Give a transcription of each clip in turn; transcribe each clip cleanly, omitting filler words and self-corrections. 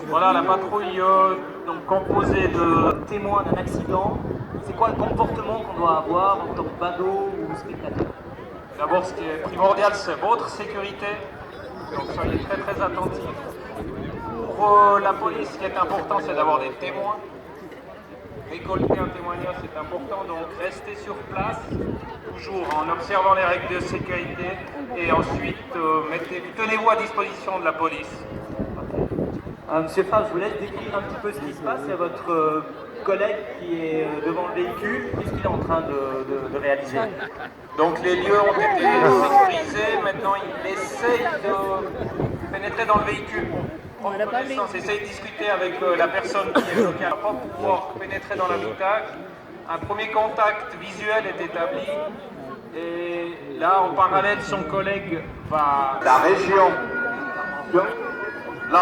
Voilà, la patrouille donc composée de témoins d'un accident. C'est quoi le comportement qu'on doit avoir en tant que badaud ou spectateur? D'abord, ce qui est primordial, c'est votre sécurité. Donc soyez très très attentifs. Pour la police, ce qui est important, c'est d'avoir des témoins. Récolter un témoignage, c'est important, donc restez sur place, toujours en observant les règles de sécurité, et ensuite tenez-vous à disposition de la police. Monsieur Favre, je vous laisse décrire un petit peu ce qui se passe. Il y a votre collègue qui est devant le véhicule. Qu'est-ce qu'il est en train de réaliser? Donc les lieux ont été sécurisés. Maintenant, il essaye de pénétrer dans le véhicule. Il essaye de discuter avec la personne qui est bloquée. Il ne va pas pouvoir pénétrer dans l'habitacle. Un premier contact visuel est établi. Et là, en parallèle, son collègue va... La région. Là,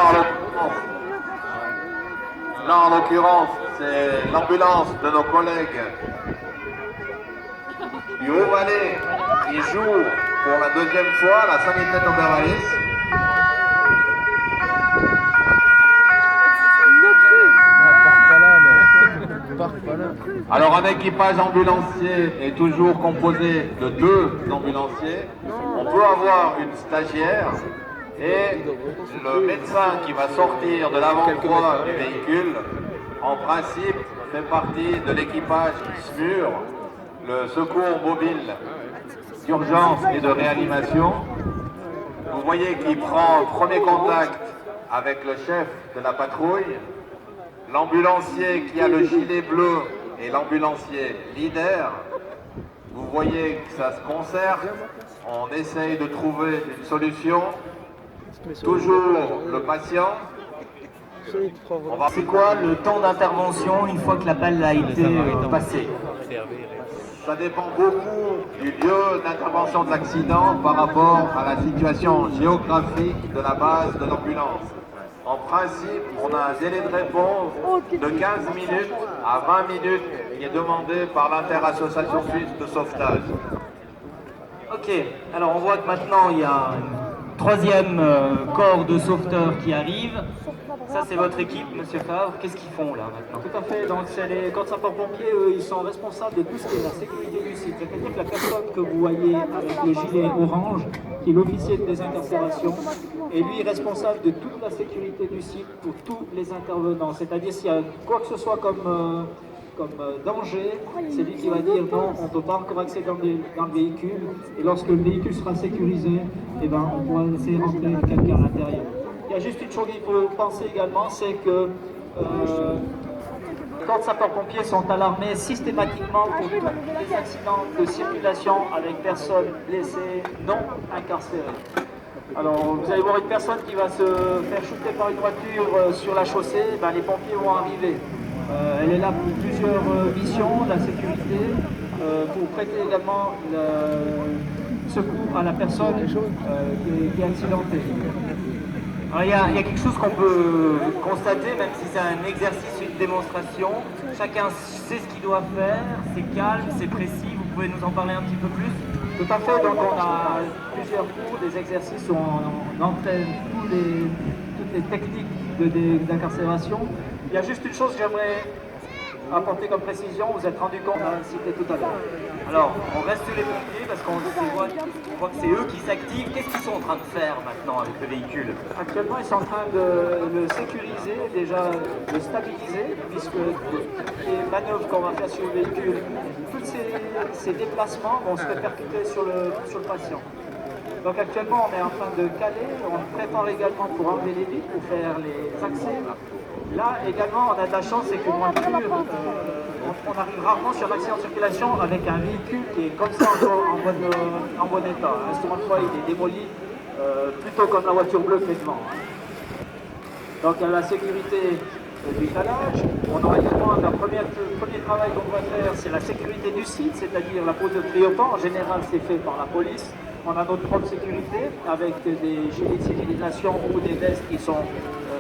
en l'occurrence, c'est l'ambulance de nos collègues du Haut-Valais qui joue pour la deuxième fois la sanité d'Obervallis. Alors un équipage ambulancier est toujours composé de 2 ambulanciers. On peut avoir une stagiaire et le médecin qui va sortir de l'avant-croix du véhicule, en principe, fait partie de l'équipage SMUR, le secours mobile d'urgence et de réanimation. Vous voyez qu'il prend premier contact avec le chef de la patrouille, l'ambulancier qui a le gilet bleu et l'ambulancier leader. Vous voyez que ça se concerte, on essaye de trouver une solution. Toujours le patient. C'est quoi le temps d'intervention une fois que la balle a été passée? Ça dépend beaucoup du lieu d'intervention de l'accident par rapport à la situation géographique de la base de l'ambulance. En principe, on a un délai de réponse de 15 minutes à 20 minutes qui est demandé par l'Interassociation Suisse de Sauvetage. Ok, alors on voit que maintenant il y a un troisième corps de sauveteurs qui arrive. Ça c'est votre équipe, Monsieur Favre. Qu'est-ce qu'ils font là maintenant? Tout à fait, donc c'est les corps de sapeurs-pompiers, ils sont responsables de tout ce qui est la sécurité du site. C'est-à-dire que la personne que vous voyez avec le gilet orange, qui est l'officier de désincarcération, est lui responsable de toute la sécurité du site pour tous les intervenants. C'est-à-dire s'il y a quoi que ce soit comme danger, c'est lui qui va dire non, on ne peut pas encore accéder dans le véhicule, et lorsque le véhicule sera sécurisé, eh ben, on pourra laisser rentrer quelqu'un à l'intérieur. Il y a juste une chose qu'il faut penser également, c'est que les corps de sapeurs-pompiers sont alarmés systématiquement pour tous les accidents de circulation avec personnes blessées non incarcérées. Alors vous allez voir une personne qui va se faire shooter par une voiture sur la chaussée, ben, les pompiers vont arriver. Elle est là pour plusieurs missions, la sécurité, pour prêter également le secours à la personne qui est accidentée. Alors, il y a quelque chose qu'on peut constater, même si c'est un exercice, une démonstration. Chacun sait ce qu'il doit faire, c'est calme, c'est précis. Vous pouvez nous en parler un petit peu plus? Tout à fait, donc on a plusieurs cours, des exercices où on entraîne toutes les techniques d'incarcération. Il y a juste une chose que j'aimerais apporter comme précision, vous êtes rendu compte, on l'a cité tout à l'heure. Alors, on reste sur les pompiers parce qu'on voit que c'est eux qui s'activent. Qu'est-ce qu'ils sont en train de faire maintenant avec le véhicule? Actuellement, ils sont en train de le sécuriser, déjà de stabiliser, puisque toutes les manœuvres qu'on va faire sur le véhicule, tous ces déplacements vont se répercuter sur le patient. Donc actuellement, on est en train de caler, on prépare également pour enlever les vitres, pour faire les accès. Là également, on a de la chance, c'est qu'une voiture, on arrive rarement sur l'accident de circulation avec un véhicule qui est comme ça en bon état. L'instrument de poids il est démoli, plutôt comme la voiture bleue qui est devant. Donc la sécurité du calage, on aura également le premier travail qu'on va faire, c'est la sécurité du site, c'est-à-dire la pose de cliopans. En général, c'est fait par la police. On a notre propre sécurité avec des gilets de signalisation ou des vestes qui sont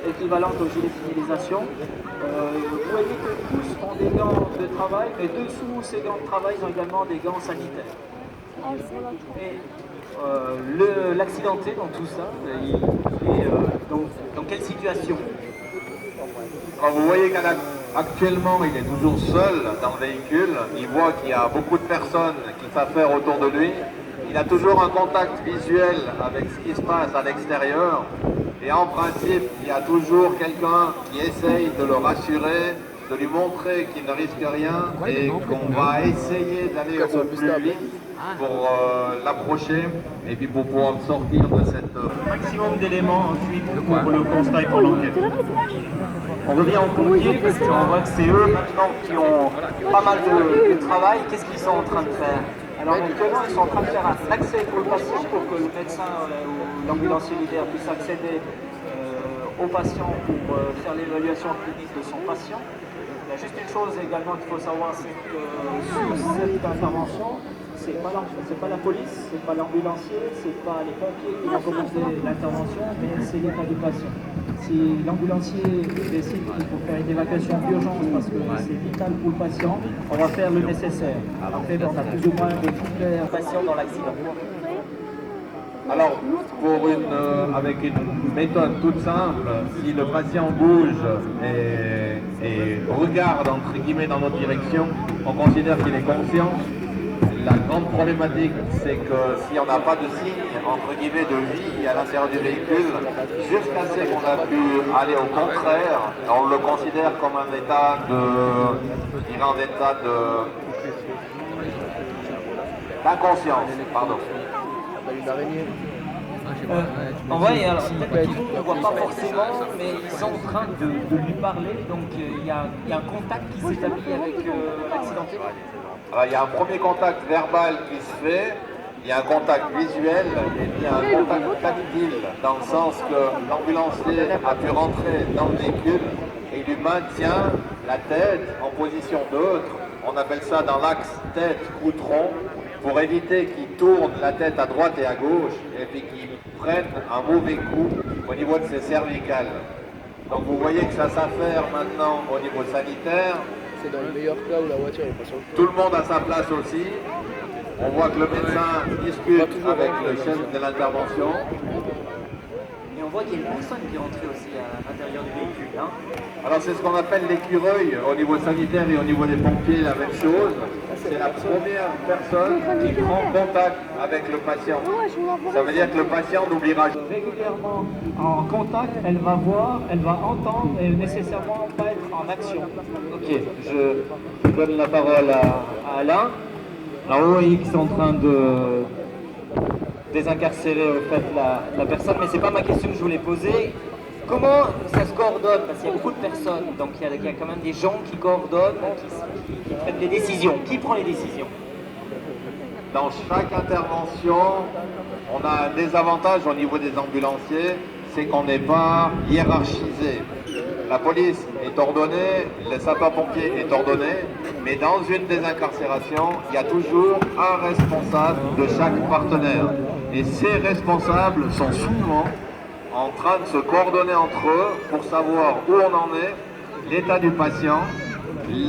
équivalentes aux gilets de signalisation. Vous voyez que tous ont des gants de travail, mais dessous ces gants de travail, ils ont également des gants sanitaires. Et l'accidenté dans tout ça, il est dans quelle situation? Quand vous voyez qu'actuellement il est toujours seul dans le véhicule, il voit qu'il y a beaucoup de personnes qui s'affairent autour de lui, il a toujours un contact visuel avec ce qui se passe à l'extérieur et en principe il y a toujours quelqu'un qui essaye de le rassurer, de lui montrer qu'il ne risque rien et qu'on va essayer d'aller au plus vite pour l'approcher et puis pour pouvoir sortir de cette... Maximum d'éléments ensuite pour le constat et pour l'enquête. On revient aux pompiers parce qu'on voit que c'est eux maintenant qui ont pas mal de travail. Qu'est-ce qu'ils sont en train de faire? Alors actuellement, ils sont en train de faire un accès pour le patient pour que le médecin ou l'ambulancier leader puisse accéder au patient pour faire l'évaluation clinique de son patient. Il y a juste une chose également qu'il faut savoir, c'est que sous cette intervention, c'est pas la police, c'est pas l'ambulancier, c'est pas les pompiers qui vont commencer l'intervention, mais c'est l'état du patient. Si l'ambulancier décide qu'il faut faire une évacuation d'urgence parce que c'est vital pour le patient, on va faire le nécessaire. Après, on a plus ou moins de tous les patients dans l'accident. Alors, avec une méthode toute simple, si le patient bouge et regarde entre guillemets dans notre direction, on considère qu'il est conscient. La grande problématique, c'est que si on n'a pas de signe entre guillemets de vie à l'intérieur du véhicule, jusqu'à ce qu'on a pu aller au contraire, on le considère comme un état d'inconscience, pardon. On voit, alors peut-être qu'ils ne le voient pas forcément, mais ils sont en train de lui parler, donc il y a un contact qui s'établit avec l'accidenté. Alors, il y a un premier contact verbal qui se fait, il y a un contact visuel et il y a un contact tactile, dans le sens que l'ambulancier a pu rentrer dans le véhicule et il lui maintient la tête en position neutre. On appelle ça dans l'axe tête-cou-tronc, pour éviter qu'il tourne la tête à droite et à gauche et puis qu'il prenne un mauvais coup au niveau de ses cervicales. Donc vous voyez que ça s'affaire maintenant au niveau sanitaire. C'est dans le meilleur cas où la voiture est pas sur le coup. Tout le monde a sa place aussi. On voit que le médecin discute avec le chef de l'intervention. Et on voit qu'il y a une personne qui est rentrée aussi à l'intérieur du véhicule. Hein. Alors c'est ce qu'on appelle l'écureuil au niveau sanitaire et au niveau des pompiers, la même chose. C'est la première personne qui prend contact avec le patient. Ça veut dire que le patient n'oubliera jamais. Régulièrement en contact, elle va voir, elle va entendre et nécessairement pas être en action. Ok, je donne la parole à Alain. Alors vous voyez qu'ils sont en train de désincarcérer au fait la personne, mais c'est pas ma question que je voulais poser. Comment ça se coordonne? Parce qu'il y a beaucoup de personnes, donc il y a quand même des gens qui coordonnent, qui prennent des décisions. Qui prend les décisions? Dans chaque intervention, on a un désavantage au niveau des ambulanciers, c'est qu'on n'est pas hiérarchisé. La police est ordonnée, le sapeur-pompier est ordonné, mais dans une désincarcération, il y a toujours un responsable de chaque partenaire. Et ces responsables sont souvent en train de se coordonner entre eux pour savoir où on en est, l'état du patient,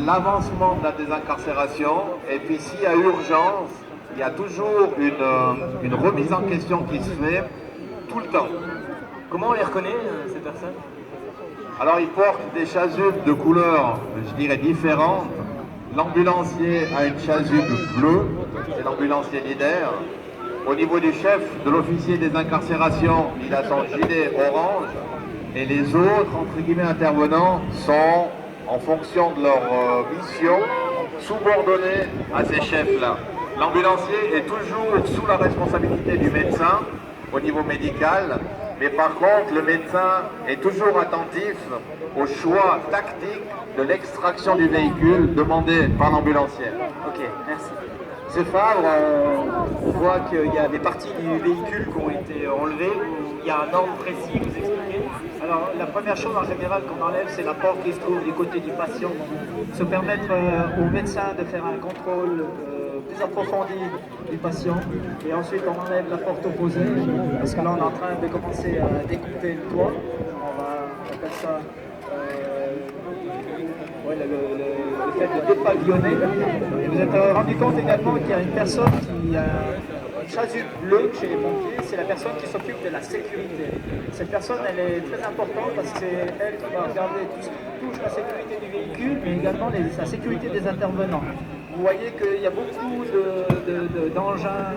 l'avancement de la désincarcération, et puis s'il y a urgence, il y a toujours une remise en question qui se fait tout le temps. Comment on les reconnaît, ces personnes? Alors ils portent des chasubles de couleurs, je dirais, différentes. L'ambulancier a une chasuble bleue, c'est l'ambulancier leader. Au niveau du chef, de l'officier des incarcérations, il a son gilet orange. Et les autres, entre guillemets, intervenants sont, en fonction de leur mission, subordonnés à ces chefs-là. L'ambulancier est toujours sous la responsabilité du médecin au niveau médical, mais par contre, le médecin est toujours attentif au choix tactique de l'extraction du véhicule demandé par l'ambulancier. Ok, merci. Ce Favre, on voit qu'il y a des parties du véhicule qui ont été enlevées, où il y a un ordre précis, vous expliquez. Alors la première chose en général qu'on enlève, c'est la porte qui se trouve du côté du patient. Se permettre au médecin de faire un contrôle plus approfondi du patient. Et ensuite on enlève la porte opposée, parce que là on est en train de commencer à découper le toit. On appelle ça le fait de dépavillonner. Et vous êtes rendu compte également qu'il y a une personne une chasuble bleue chez les pompiers, c'est la personne qui s'occupe de la sécurité. Cette personne, elle est très importante parce que c'est elle qui va regarder tout ce qui touche la sécurité du véhicule, mais également la sécurité des intervenants. Vous voyez qu'il y a beaucoup d'engins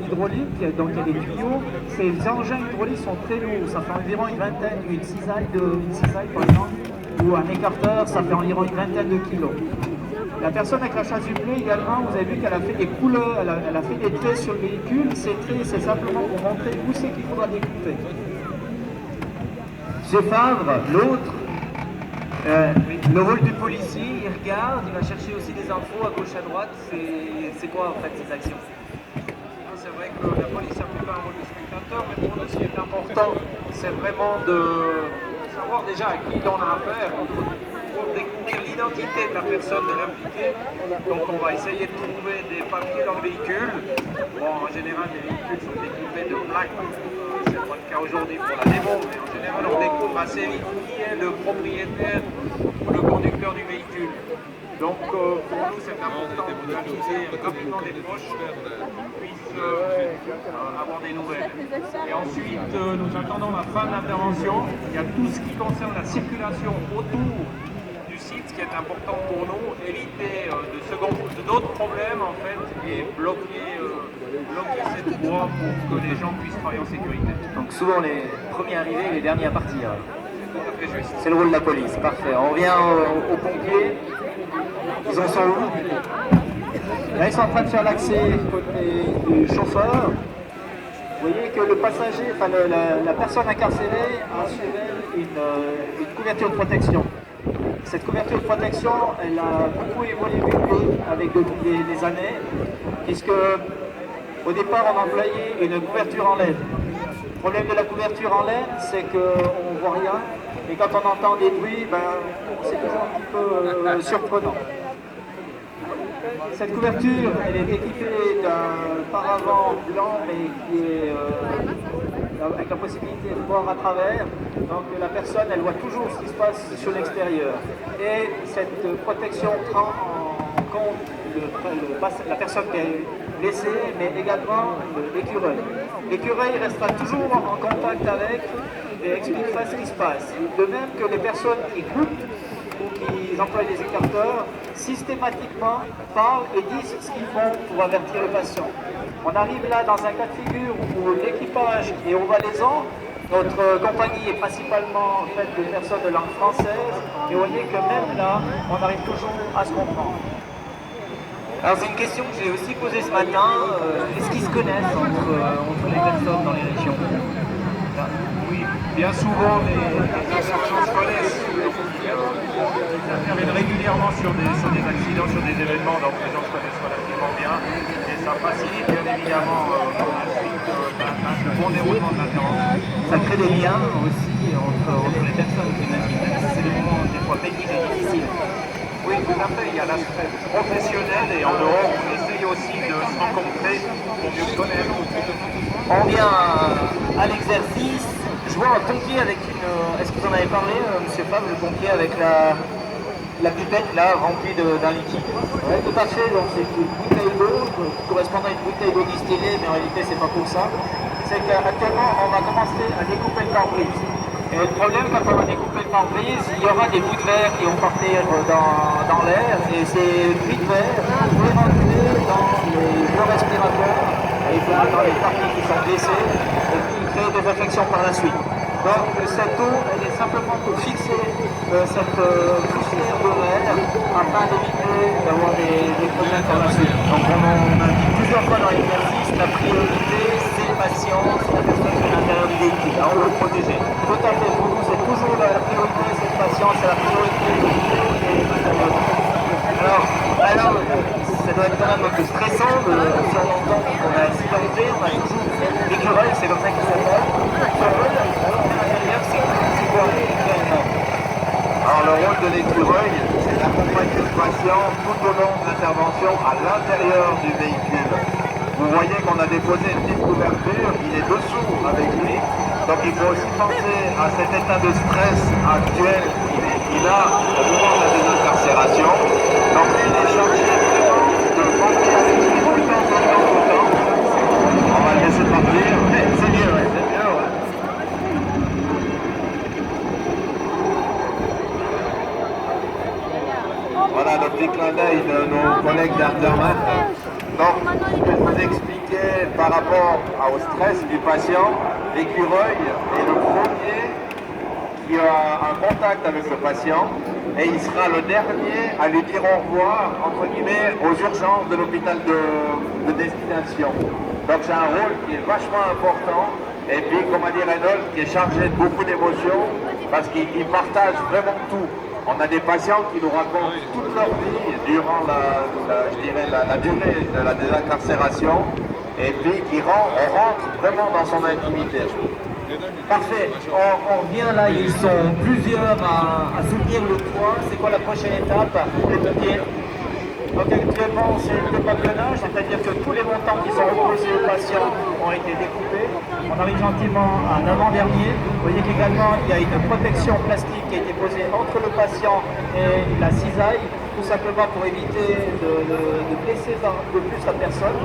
hydrauliques, donc il y a des tuyaux. Ces engins hydrauliques sont très lourds, ça fait environ une vingtaine, une cisaille par exemple, ou un écarteur, ça fait environ une vingtaine de kilos. La personne avec la chasuble bleue également, vous avez vu qu'elle a fait des couleurs, elle a fait des traits sur le véhicule. Ces traits, c'est simplement pour montrer où c'est qu'il faudra découper. Monsieur Favre, l'autre, le rôle du policier, il regarde, il va chercher aussi des infos à gauche, à droite. C'est quoi en fait ces actions? C'est vrai que la police a fait un rôle de spectateur, mais pour nous, ce qui est important, c'est vraiment de savoir déjà à qui on a affaire. Pour découvrir l'identité de la personne, de l'impliqué. Donc on va essayer de trouver des papiers dans le véhicule. Bon, en général, les véhicules sont équipés de plaques. C'est pas le cas aujourd'hui pour la démo, mais en général, on découvre assez vite qui est le propriétaire ou le conducteur du véhicule. Donc pour nous, c'est important d'identifier rapidement les proches qui puissent avoir des nouvelles. Et ensuite, nous attendons la fin de l'intervention. Il y a tout ce qui concerne la circulation autour du site, ce qui est important pour nous, éviter d'autres problèmes en fait et bloquer cette voie pour que les gens puissent travailler en sécurité. Donc souvent les premiers arrivés et les derniers à partir. C'est tout à fait juste. C'est le rôle de la police, parfait. On revient aux pompiers. Ils en sont où? Là, ils sont en train de faire l'accès côté du chauffeur. Vous voyez que le passager, enfin la personne incarcérée a sur elle une couverture de protection. Cette couverture de protection, elle a beaucoup évolué avec les années, puisque au départ on employait une couverture en laine. Le problème de la couverture en laine, c'est qu'on ne voit rien, et quand on entend des bruits, c'est toujours un petit peu surprenant. Cette couverture, elle est équipée d'un paravent blanc, mais qui est avec la possibilité de voir à travers. Donc la personne, elle voit toujours ce qui se passe sur l'extérieur. Et cette protection prend en compte la personne qui est blessée, mais également l'écureuil. L'écureuil restera toujours en contact avec et expliquera ce qui se passe. De même que les personnes qui coupent ou qui emploient les écarteurs, systématiquement parlent et disent ce qu'ils font pour avertir le patient. On arrive là dans un cas de figure où l'équipage est au valaisan. Notre compagnie est principalement faite de personnes de langue française et on voyez que même là, on arrive toujours à se comprendre. Alors c'est une question que j'ai aussi posée ce matin. Est-ce qu'ils se connaissent entre les personnes dans les régions? Oui, bien souvent les intervenants se connaissent. Ils interviennent régulièrement sur des accidents, sur des événements, donc les gens se connaissent relativement bien. Et ça facilite bien évidemment ensuite le bon déroulement de l'intervention. Ça crée des liens aussi entre les personnes, j'imagine, même si c'est des moments des fois techniques et difficiles. Oui, tout à fait. Il y a l'aspect professionnel et en dehors, on essaye aussi de se rencontrer pour mieux se connaître. On vient à l'exercice. Je vois un pompier avec une... Est-ce que vous en avez parlé, monsieur Favre, le pompier avec la pipette là, remplie d'un liquide? Oui, tout à fait. Donc c'est une bouteille d'eau correspondant à une bouteille d'eau distillée, mais en réalité c'est pas pour ça. C'est qu'actuellement on va commencer à découper le pare-brise. Et le problème quand on va découper le pare-brise, il y aura des bouts de verre qui vont partir dans l'air et ces bouts de verre vont rentrer dans les voies respiratoires et dans les parties qui sont blessées et qui créent des infections par la suite. Donc cette eau, elle est simplement pour fixer cette poussière de verre afin d'éviter d'avoir des problèmes par la suite. Donc on a dit plusieurs fois dans l'exercice, la priorité c'est le patient, c'est la personne qui est à l'intérieur du véhicule. Alors on veut le protéger. Tout à fait, pour nous c'est toujours la priorité, c'est le patient, c'est la priorité Alors, ça doit être quand même un peu stressant si on entend qu'on a accidenté, on a toujours l'écureuil, c'est comme ça qu'il s'appelle. C'est quoi réellement? Alors le rôle de l'écureuil, c'est d'accompagner le patient tout au long de l'intervention à l'intérieur du véhicule. Vous voyez qu'on a déposé une petite couverture, il est dessous avec lui, donc il faut aussi penser à cet état de stress actuel qu'il a au moment de la désincarcération. Donc il est chargé vraiment de penser avec lui tout le temps, pressé de partir. C'est mieux, ouais, c'est mieux, ouais. Voilà le petit clin d'œil de nos collègues d'Arterman. Donc, ce que je vous expliquais par rapport au stress du patient, l'écureuil est le premier qui a un contact avec le patient et il sera le dernier à lui dire au revoir, entre guillemets, aux urgences de l'hôpital de destination. Donc c'est un rôle qui est vachement important et puis, comme a dit Reynolds, qui est chargé de beaucoup d'émotions parce qu'il partage vraiment tout. On a des patients qui nous racontent toute leur vie durant la durée de la désincarcération et puis on rentre vraiment dans son intimité. Parfait. On revient là, ils sont plusieurs à soutenir le poids. C'est quoi la prochaine étape? Les pompiers. Donc actuellement, c'est le papillonnage, c'est-à-dire que tous les montants qui sont reposés aux patients ont été découpés. On arrive gentiment à un avant-dernier. Vous voyez qu'également, il y a une protection plastique qui a été posée entre le patient et la cisaille, tout simplement pour éviter de blesser de plus la personne.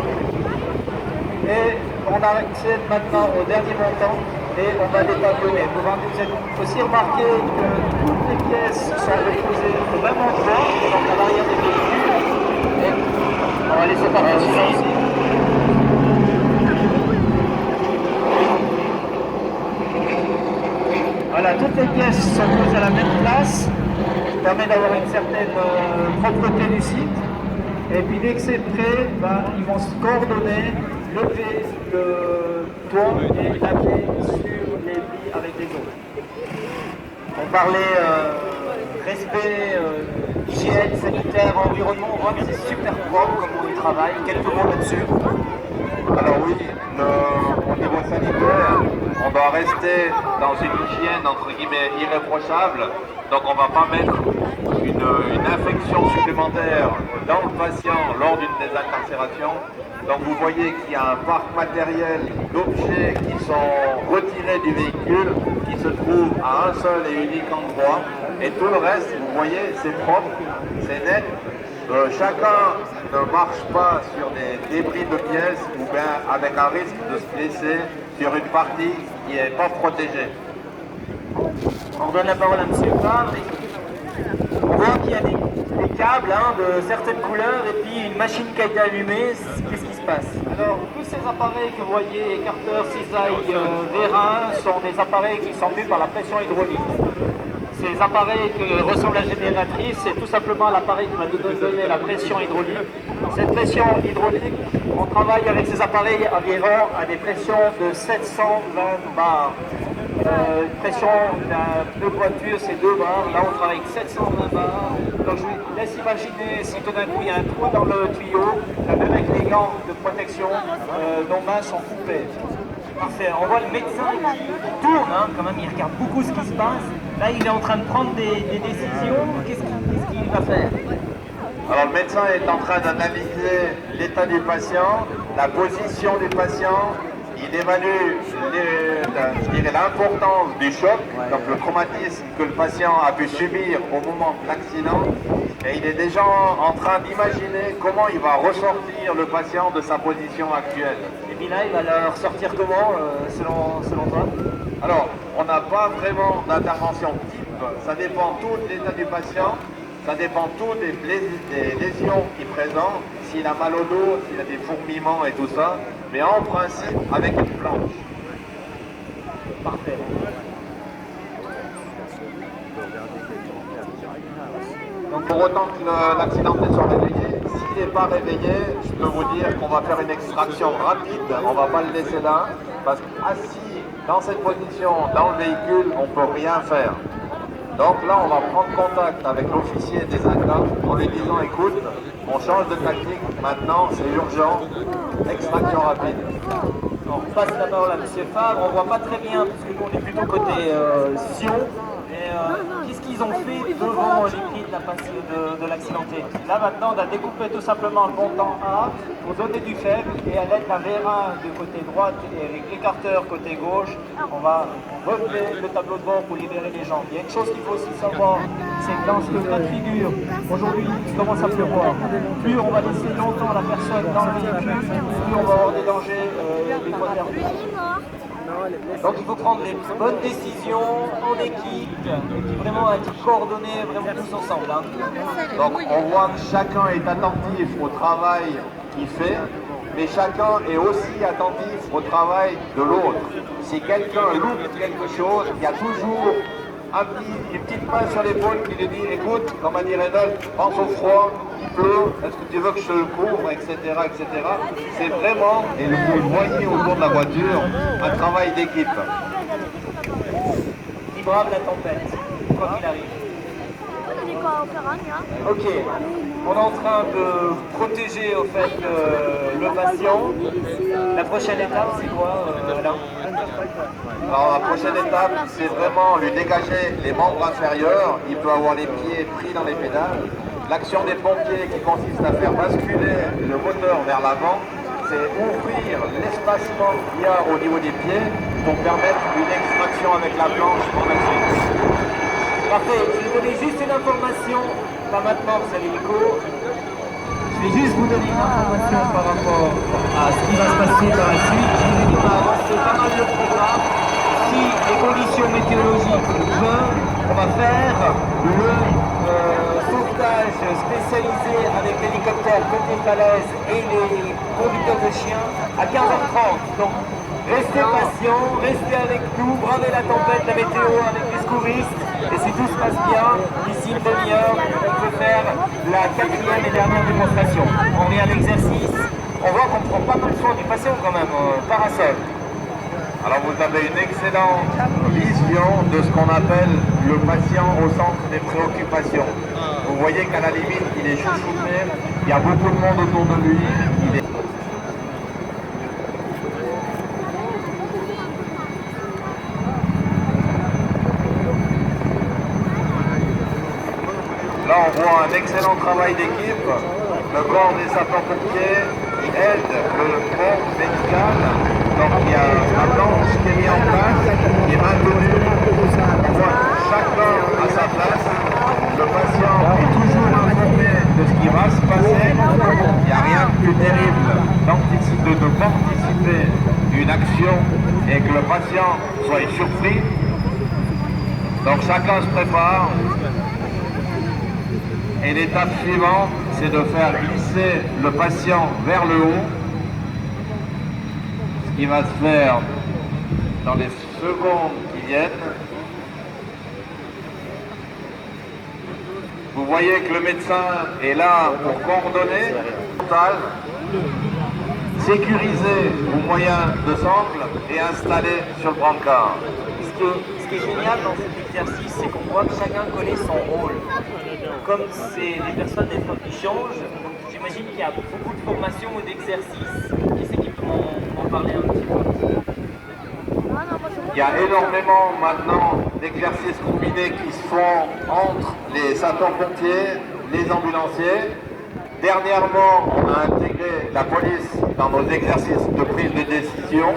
Et on accède maintenant au dernier montant et on va dépavillonner. Vous avez aussi remarqué que toutes les pièces sont reposées au même endroit, donc à l'arrière des véhicules. Et on va les séparer ici. Voilà, toutes les pièces sont posées à la même place. Ça permet d'avoir une certaine propreté du site. Et puis dès que c'est prêt, ils vont se coordonner, lever le toit et l'amener sur les lits avec les autres. On parlait respect, hygiène, sanitaire, environnement, on voit que c'est super propre comme on y travaille. Quelques mots là-dessus. Alors oui, au niveau sanitaire, on doit rester dans une hygiène entre guillemets irréprochable. Donc on ne va pas mettre une infection supplémentaire dans le patient lors d'une désincarcération. Donc vous voyez qu'il y a un parc matériel d'objets qui sont retirés du véhicule, qui se trouve à un seul et unique endroit. Et tout le reste, vous voyez, c'est propre, c'est net. Chacun ne marche pas sur des débris de pièces ou bien avec un risque de se blesser sur une partie qui n'est pas protégée. On donne la parole à M. Favre. On voit qu'il y a des câbles de certaines couleurs et puis une machine qui a été allumée. Qu'est-ce qui se passe? Alors, tous ces appareils que vous voyez, écarteurs, cisailles, vérins, sont des appareils qui sont mus par la pression hydraulique. Ces appareils que ressemble la génératrice, c'est tout simplement l'appareil qui va nous donner la pression hydraulique. Cette pression hydraulique, on travaille avec ces appareils environ à des pressions de 720 bars. Pression de voiture, c'est 2 bars. Là, on travaille avec 720 bars. Donc, je vous laisse imaginer si tout d'un coup il y a un trou dans le tuyau, même avec les gants de protection, nos mains sont coupées. Parfait. On voit le médecin qui tourne, quand même, il regarde beaucoup ce qui se passe. Là, il est en train de prendre des décisions. Qu'est-ce qu'il va faire? Alors le médecin est en train d'analyser l'état du patient, la position du patient. Il évalue l'importance du choc, donc le traumatisme que le patient a pu subir au moment de l'accident. Et il est déjà en train d'imaginer comment il va ressortir le patient de sa position actuelle. Et puis là, il va leur sortir comment, selon toi? Alors, on n'a pas vraiment d'intervention type, ça dépend tout de l'état du patient, ça dépend tout des lésions qu'il présente, s'il a mal au dos, s'il a des fourmillements et tout ça, mais en principe avec une planche. Parfait. Donc pour autant que l'accidenté soit réveillé, s'il n'est pas réveillé, je peux vous dire qu'on va faire une extraction rapide, on ne va pas le laisser là, parce qu'assis dans cette position, dans le véhicule, on ne peut rien faire. Donc là, on va prendre contact avec l'officier des ACA en lui disant, écoute, on change de tactique, maintenant c'est urgent, extraction rapide. On passe la parole à M. Favre, on ne voit pas très bien parce qu'on est plutôt côté Sion. Et qu'est-ce qu'ils ont fait devant les pieds de l'accidenté? Là maintenant, on a découpé tout simplement le montant A pour donner du faible et à l'aide d'un V1 du côté droite et avec l'écarteur côté gauche, on va relever le tableau de bord pour libérer les jambes. Il y a une chose qu'il faut aussi savoir, c'est que dans ce cas de figure, aujourd'hui, il commence à pleuvoir. Plus on va laisser longtemps la personne dans le véhicule, plus on va avoir des dangers, des fois perdus. Donc il faut prendre les bonnes décisions en équipe, et puis vraiment être coordonnés, vraiment tous ensemble. Hein. Donc on voit que chacun est attentif au travail qu'il fait, mais chacun est aussi attentif au travail de l'autre. Si quelqu'un loupe quelque chose, il y a toujours une petite main sur l'épaule qui lui dit écoute, comme a dit Reynolds, pense au froid, il pleut, est-ce que tu veux que je te le couvre, etc. etc. C'est vraiment, et vous le voyez autour de la voiture, un travail d'équipe. Il brave la tempête, quoi qu'il arrive. Ok, on est en train de protéger au fait le patient. La prochaine étape, c'est quoi, Alain? Alors la prochaine étape, c'est vraiment lui dégager les membres inférieurs. Il peut avoir les pieds pris dans les pédales. L'action des pompiers qui consiste à faire basculer le moteur vers l'avant, c'est ouvrir l'espacement qu'il y a au niveau des pieds pour permettre une extraction avec la planche en action. Parfait, je vais donner juste une information, pas maintenant, vous avez l'écho. Je vais juste vous donner une information par rapport à ce qui va se passer par la suite. Je vous ai dit, on a avancé pas mal le programme. Si les conditions météorologiques veulent, on va faire le sauvetage spécialisé avec l'hélicoptère côté falaise et les conducteurs de chiens à 15h30. Donc, restez patients, restez avec nous, bravez la tempête, la météo avec les secouristes. Et si tout se passe bien, d'ici une demi-heure, on peut faire la 4e et dernière démonstration. On revient à l'exercice. On voit qu'on prend pas mal soin du patient quand même, parasol. Alors vous avez une excellente vision de ce qu'on appelle le patient au centre des préoccupations. Vous voyez qu'à la limite, il est chouchouté, il y a beaucoup de monde autour de lui. Là, on voit un excellent travail d'équipe. Le corps des sapeurs-pompiers aide le corps médical. Donc, il y a un planche qui est mis en place, qui est maintenu. On voit chacun à sa place. Le patient est toujours informé de ce qui va se passer. Il n'y a rien de plus terrible de participer à une action et que le patient soit surpris. Donc, chacun se prépare. Et l'étape suivante, c'est de faire glisser le patient vers le haut, ce qui va se faire dans les secondes qui viennent. Vous voyez que le médecin est là pour coordonner, sécuriser au moyen de sangle et installer sur le brancard. Ce qui est génial dans cet exercice, c'est qu'on voit que chacun connaît son rôle. Comme c'est des personnes des fois qui changent, j'imagine qu'il y a beaucoup de formations ou d'exercices. Qui c'est qui peut m'en parler un petit peu? Il y a énormément maintenant d'exercices combinés qui se font entre les sapeurs-pompiers, les ambulanciers. Dernièrement, on a intégré la police dans nos exercices de prise de décision.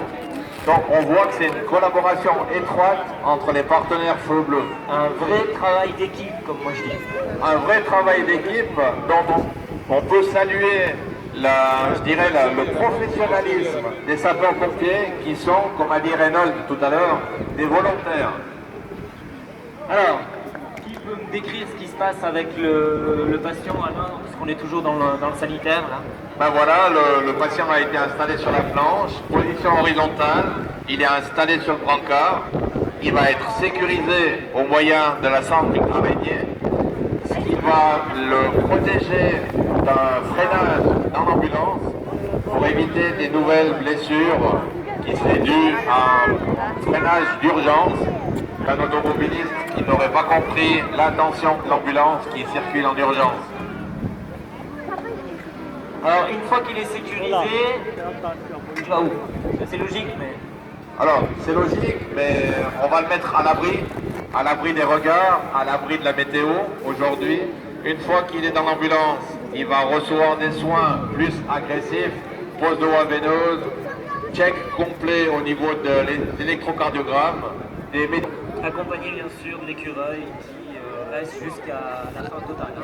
Donc on voit que c'est une collaboration étroite entre les partenaires Feu Bleu. Un vrai travail d'équipe, comme moi je dis. Un vrai travail d'équipe dont on peut saluer le professionnalisme des sapeurs-pompiers qui sont, comme a dit Reynolds tout à l'heure, des volontaires. Alors, qui peut me décrire ce qui se passe avec le patient, Alain, parce qu'on est toujours dans le sanitaire là? Ben voilà, le patient a été installé sur la planche, position horizontale, il est installé sur le brancard, il va être sécurisé au moyen de la sangle araignée, ce qui va le protéger d'un freinage dans l'ambulance pour éviter des nouvelles blessures qui seraient dues à un freinage d'urgence d'un automobiliste qui n'aurait pas compris l'intention de l'ambulance qui circule en urgence. Alors, une fois qu'il est sécurisé, il va où? C'est logique, mais... Alors, c'est logique, mais on va le mettre à l'abri à l'abri des regards, à l'abri de la météo. Aujourd'hui, une fois qu'il est dans l'ambulance, il va recevoir des soins plus agressifs, pose de voie veineuse, check complet au niveau de l'électrocardiogramme, des Accompagné bien sûr de l'écureuil qui reste jusqu'à la fin totale.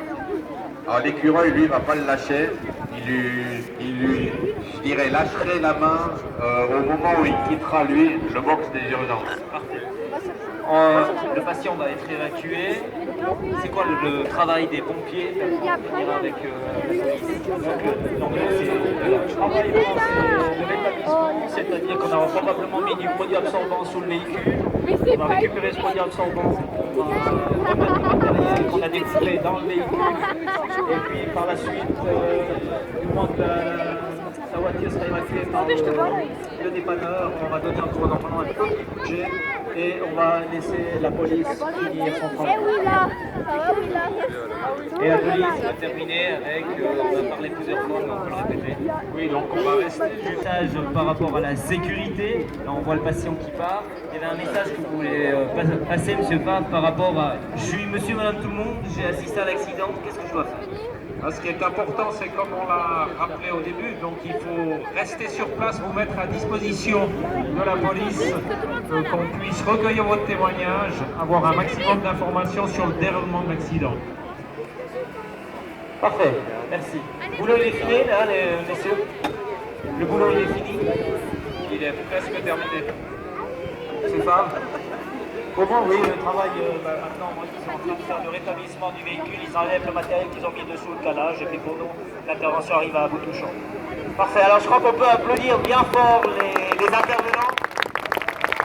Alors l'écureuil, lui, va pas le lâcher. Il lui, je dirais, lâcherait la main au moment où il quittera, lui, le box des urgences. Le patient va être évacué. C'est quoi le travail des pompiers avec donc c'est le travail de rétablissement, c'est-à-dire qu'on a probablement mis du produit absorbant sous le véhicule. On va récupérer ce produit absorbant, on va remettre du matériel qu'on a découpé dans le véhicule. Et puis par la suite, du moment que la voiture sera évacuée par le dépanneur, on va donner encore normalement un peu de budget et on va laisser la police finir son travail. Et la police va terminer avec, on va parler plusieurs fois, mais on peut le répéter. Oui, donc on va rester du message par rapport à la sécurité. Là, on voit le patient qui part. Il y avait un message que vous voulez passer, monsieur Favre, par rapport à « Je suis monsieur, madame, tout le monde, j'ai assisté à l'accident, qu'est-ce que je dois faire ?» Ce qui est important, c'est comme on l'a rappelé au début, donc il faut rester sur place, vous mettre à disposition de la police, qu'on puisse recueillir votre témoignage, avoir un maximum d'informations sur le déroulement de l'accident. Parfait, merci. Le boulot il est fini, là, les messieurs? Le boulot il est fini? Il est presque terminé. C'est Favre? Pour moi, oui, le travail, maintenant, moi, ils sont en train de faire le rétablissement du véhicule, ils enlèvent le matériel qu'ils ont mis dessous le calage, et puis pour nous, l'intervention arrive à bout touchant. Parfait, alors je crois qu'on peut applaudir bien fort les intervenants.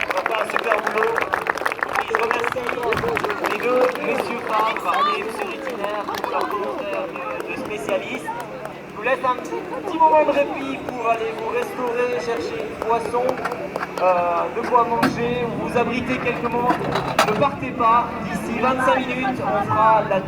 On va faire un super boulot. Et je remercie les deux, messieurs Favre et monsieur Rittiner, pour leurs commentaires de spécialistes. Je vous laisse un petit moment de répit pour aller vous restaurer, chercher une boisson, de quoi manger, vous abritez quelques moments. Ne partez pas, d'ici 25 minutes, on fera la